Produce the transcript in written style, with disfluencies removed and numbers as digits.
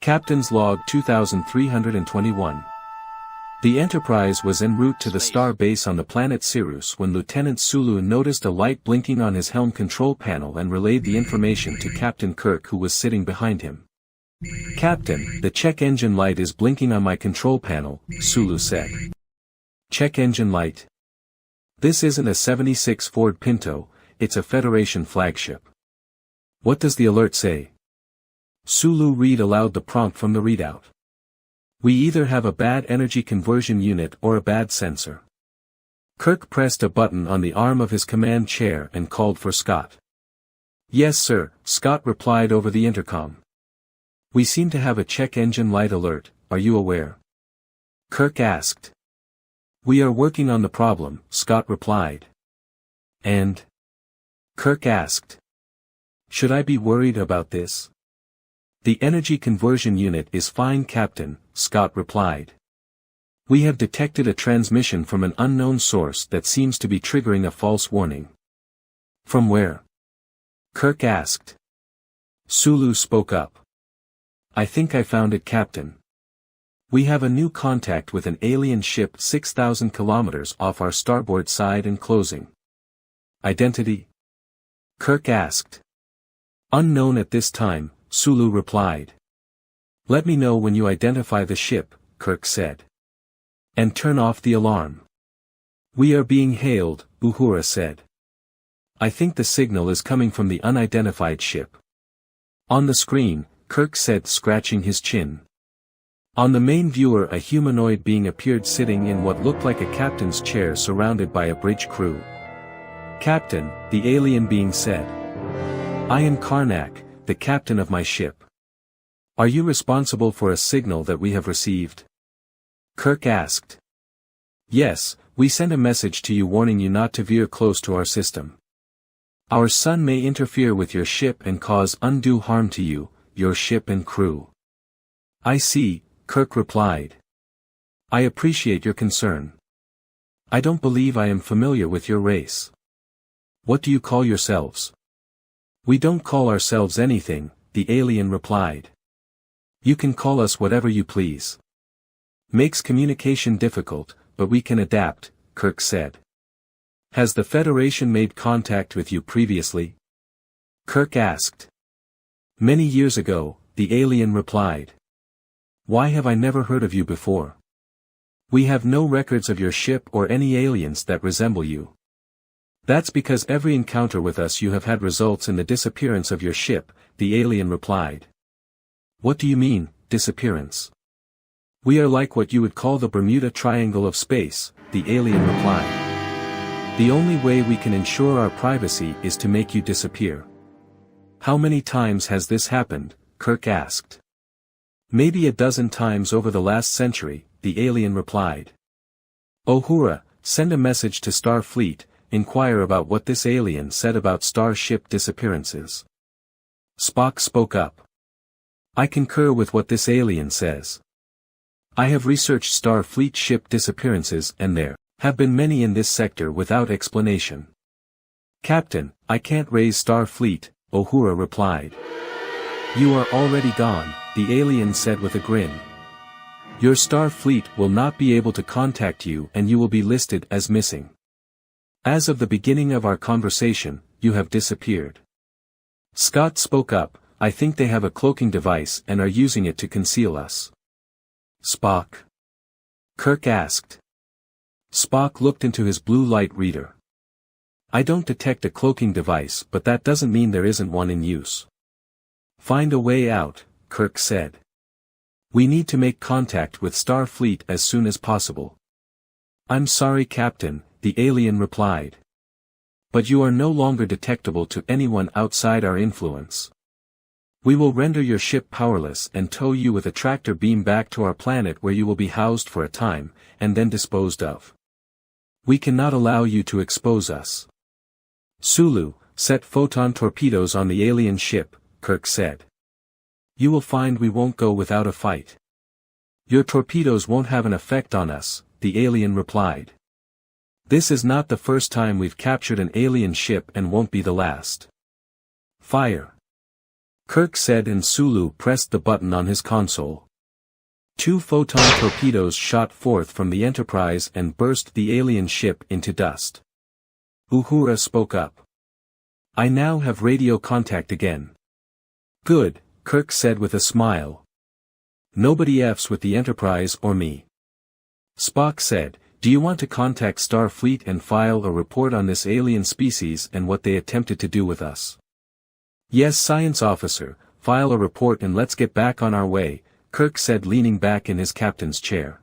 Captain's Log 2321. The Enterprise was en route to the star base on the planet Sirius when Lieutenant Sulu noticed a light blinking on his helm control panel and relayed the information to Captain Kirk, who was sitting behind him. "Captain, the check engine light is blinking on my control panel," Sulu said. "Check engine light? This isn't a 76 Ford Pinto, it's a Federation flagship. What does the alert say?" Sulu read aloud the prompt from the readout. "We either have a bad energy conversion unit or a bad sensor." Kirk pressed a button on the arm of his command chair and called for Scott. "Yes sir," Scott replied over the intercom. "We seem to have a check engine light alert, are you aware?" Kirk asked. "We are working on the problem," Scott replied. "And?" Kirk asked. "Should I be worried about this?" "The energy conversion unit is fine, Captain," Scott replied. "We have detected a transmission from an unknown source that seems to be triggering a false warning." "From where?" Kirk asked. Sulu spoke up. "I think I found it, Captain. We have a new contact with an alien ship 6,000 kilometers off our starboard side and closing." "Identity?" Kirk asked. "Unknown at this time," Sulu replied. "Let me know when you identify the ship," Kirk said. "And turn off the alarm." "We are being hailed," Uhura said. "I think the signal is coming from the unidentified ship." "On the screen," Kirk said, scratching his chin. On the main viewer, a humanoid being appeared sitting in what looked like a captain's chair surrounded by a bridge crew. "Captain," the alien being said. "I am Karnak, the captain of my ship. Are you responsible for a signal that we have received?" Kirk asked. "Yes, we sent a message to you warning you not to veer close to our system. Our sun may interfere with your ship and cause undue harm to you, your ship and crew." "I see," Kirk replied. "I appreciate your concern. I don't believe I am familiar with your race. What do you call yourselves?" "We don't call ourselves anything," the alien replied. "You can call us whatever you please. Makes communication difficult, but we can adapt," Kirk said. "Has the Federation made contact with you previously?" Kirk asked. "Many years ago," the alien replied. "Why have I never heard of you before? We have no records of your ship or any aliens that resemble you." "That's because every encounter with us you have had results in the disappearance of your ship," the alien replied. "What do you mean, disappearance?" "We are like what you would call the Bermuda Triangle of space," the alien replied. "The only way we can ensure our privacy is to make you disappear." "How many times has this happened?" Kirk asked. "Maybe a dozen times over the last century," the alien replied. "Uhura, send a message to Starfleet, inquire about what this alien said about starship disappearances." Spock spoke up. "I concur with what this alien says. I have researched Starfleet ship disappearances and there have been many in this sector without explanation." "Captain, I can't raise Starfleet," Uhura replied. "You are already gone," the alien said with a grin. "Your Starfleet will not be able to contact you and you will be listed as missing. As of the beginning of our conversation, you have disappeared." Scott spoke up. "I think they have a cloaking device and are using it to conceal us." "Spock?" Kirk asked. Spock looked into his blue light reader. "I don't detect a cloaking device, but that doesn't mean there isn't one in use." "Find a way out," Kirk said. "We need to make contact with Starfleet as soon as possible." "I'm sorry, Captain," the alien replied. "But you are no longer detectable to anyone outside our influence. We will render your ship powerless and tow you with a tractor beam back to our planet where you will be housed for a time, and then disposed of. We cannot allow you to expose us." "Sulu, set photon torpedoes on the alien ship," Kirk said. "You will find we won't go without a fight." "Your torpedoes won't have an effect on us," the alien replied. "This is not the first time we've captured an alien ship and won't be the last." "Fire." Kirk said, and Sulu pressed the button on his console. 2 photon torpedoes shot forth from the Enterprise and burst the alien ship into dust. Uhura spoke up. "I now have radio contact again." "Good," Kirk said with a smile. "Nobody F's with the Enterprise or me." Spock said, "Do you want to contact Starfleet and file a report on this alien species and what they attempted to do with us?" "Yes, science officer, file a report and let's get back on our way," Kirk said, leaning back in his captain's chair.